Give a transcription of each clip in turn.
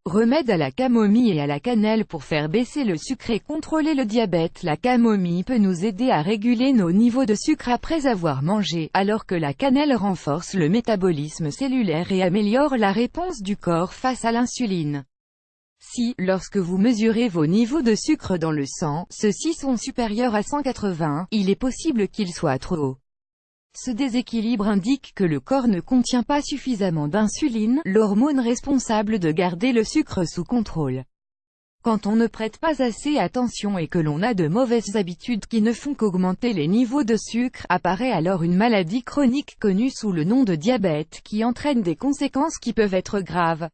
Remède à la camomille et à la cannelle pour faire baisser le sucre et contrôler le diabète. La camomille peut nous aider à réguler nos niveaux de sucre après avoir mangé, alors que la cannelle renforce le métabolisme cellulaire et améliore la réponse du corps face à l'insuline. Si, lorsque vous mesurez vos niveaux de sucre dans le sang, ceux-ci sont supérieurs à 180, il est possible qu'ils soient trop hauts. Ce déséquilibre indique que le corps ne contient pas suffisamment d'insuline, l'hormone responsable de garder le sucre sous contrôle. Quand on ne prête pas assez attention et que l'on a de mauvaises habitudes qui ne font qu'augmenter les niveaux de sucre, apparaît alors une maladie chronique connue sous le nom de diabète qui entraîne des conséquences qui peuvent être graves.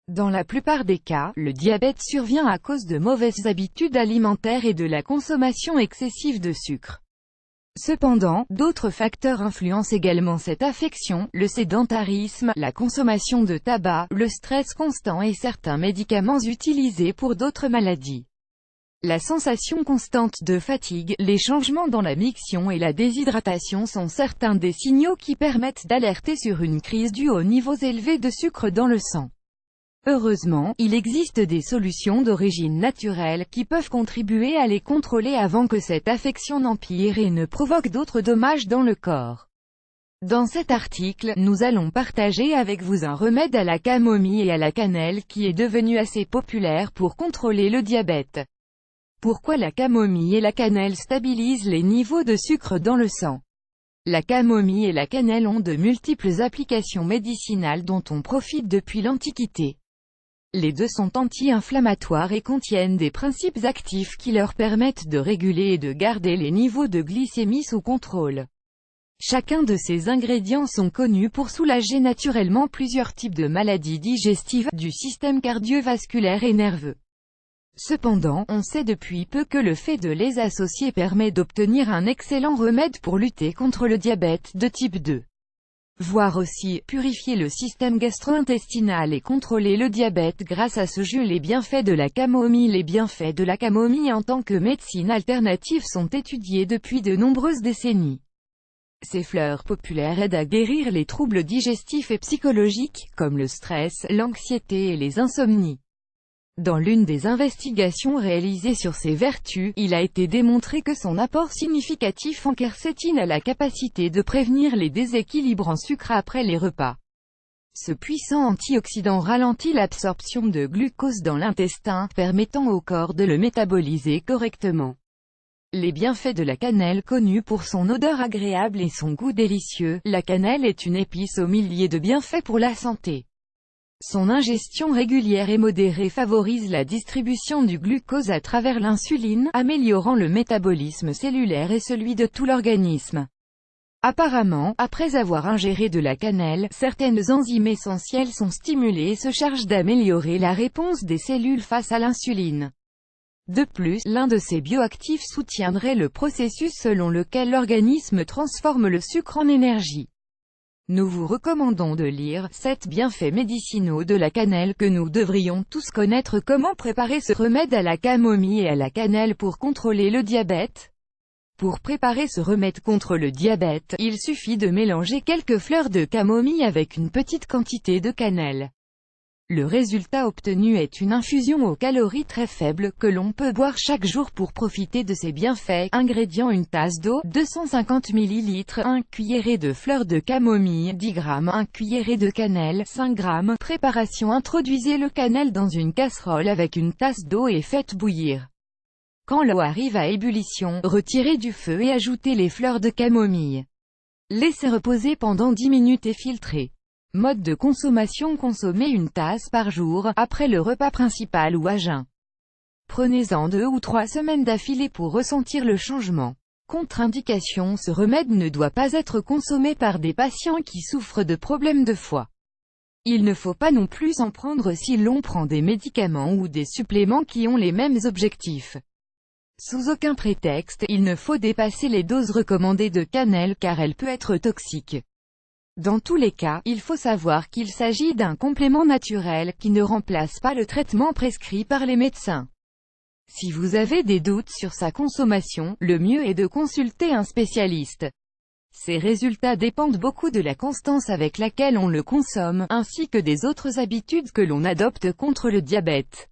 Dans la plupart des cas, le diabète survient à cause de mauvaises habitudes alimentaires et de la consommation excessive de sucre. Cependant, d'autres facteurs influencent également cette affection, le sédentarisme, la consommation de tabac, le stress constant et certains médicaments utilisés pour d'autres maladies. La sensation constante de fatigue, les changements dans la miction et la déshydratation sont certains des signaux qui permettent d'alerter sur une crise due aux niveaux élevés de sucre dans le sang. Heureusement, il existe des solutions d'origine naturelle qui peuvent contribuer à les contrôler avant que cette affection n'empire et ne provoque d'autres dommages dans le corps. Dans cet article, nous allons partager avec vous un remède à la camomille et à la cannelle qui est devenu assez populaire pour contrôler le diabète. Pourquoi la camomille et la cannelle stabilisent les niveaux de sucre dans le sang? La camomille et la cannelle ont de multiples applications médicinales dont on profite depuis l'Antiquité. Les deux sont anti-inflammatoires et contiennent des principes actifs qui leur permettent de réguler et de garder les niveaux de glycémie sous contrôle. Chacun de ces ingrédients sont connus pour soulager naturellement plusieurs types de maladies digestives, du système cardiovasculaire et nerveux. Cependant, on sait depuis peu que le fait de les associer permet d'obtenir un excellent remède pour lutter contre le diabète de type 2. Voire aussi, purifier le système gastro-intestinal et contrôler le diabète grâce à ce jus. Les bienfaits de la camomille. Les bienfaits de la camomille en tant que médecine alternative sont étudiés depuis de nombreuses décennies. Ces fleurs populaires aident à guérir les troubles digestifs et psychologiques, comme le stress, l'anxiété et les insomnies. Dans l'une des investigations réalisées sur ses vertus, il a été démontré que son apport significatif en quercétine a la capacité de prévenir les déséquilibres en sucre après les repas. Ce puissant antioxydant ralentit l'absorption de glucose dans l'intestin, permettant au corps de le métaboliser correctement. Les bienfaits de la cannelle. Connue pour son odeur agréable et son goût délicieux, la cannelle est une épice aux milliers de bienfaits pour la santé. Son ingestion régulière et modérée favorise la distribution du glucose à travers l'insuline, améliorant le métabolisme cellulaire et celui de tout l'organisme. Apparemment, après avoir ingéré de la cannelle, certaines enzymes essentielles sont stimulées et se chargent d'améliorer la réponse des cellules face à l'insuline. De plus, l'un de ces bioactifs soutiendrait le processus selon lequel l'organisme transforme le sucre en énergie. Nous vous recommandons de lire « 7 bienfaits médicinaux de la cannelle » que nous devrions tous connaître. Comment préparer ce remède à la camomille et à la cannelle pour contrôler le diabète? Pour préparer ce remède contre le diabète, il suffit de mélanger quelques fleurs de camomille avec une petite quantité de cannelle. Le résultat obtenu est une infusion aux calories très faibles que l'on peut boire chaque jour pour profiter de ses bienfaits. Ingrédients: une tasse d'eau, 250 ml, 1 cuillerée de fleurs de camomille, 10 g, 1 cuillerée de cannelle, 5 g. Préparation: introduisez le cannelle dans une casserole avec une tasse d'eau et faites bouillir. Quand l'eau arrive à ébullition, retirez du feu et ajoutez les fleurs de camomille. Laissez reposer pendant 10 minutes et filtrez. Mode de consommation: consommez une tasse par jour, après le repas principal ou à jeun. Prenez-en 2 ou 3 semaines d'affilée pour ressentir le changement. Contre-indication: ce remède ne doit pas être consommé par des patients qui souffrent de problèmes de foie. Il ne faut pas non plus en prendre si l'on prend des médicaments ou des suppléments qui ont les mêmes objectifs. Sous aucun prétexte, il ne faut dépasser les doses recommandées de cannelle car elle peut être toxique. Dans tous les cas, il faut savoir qu'il s'agit d'un complément naturel qui ne remplace pas le traitement prescrit par les médecins. Si vous avez des doutes sur sa consommation, le mieux est de consulter un spécialiste. Ces résultats dépendent beaucoup de la constance avec laquelle on le consomme, ainsi que des autres habitudes que l'on adopte contre le diabète.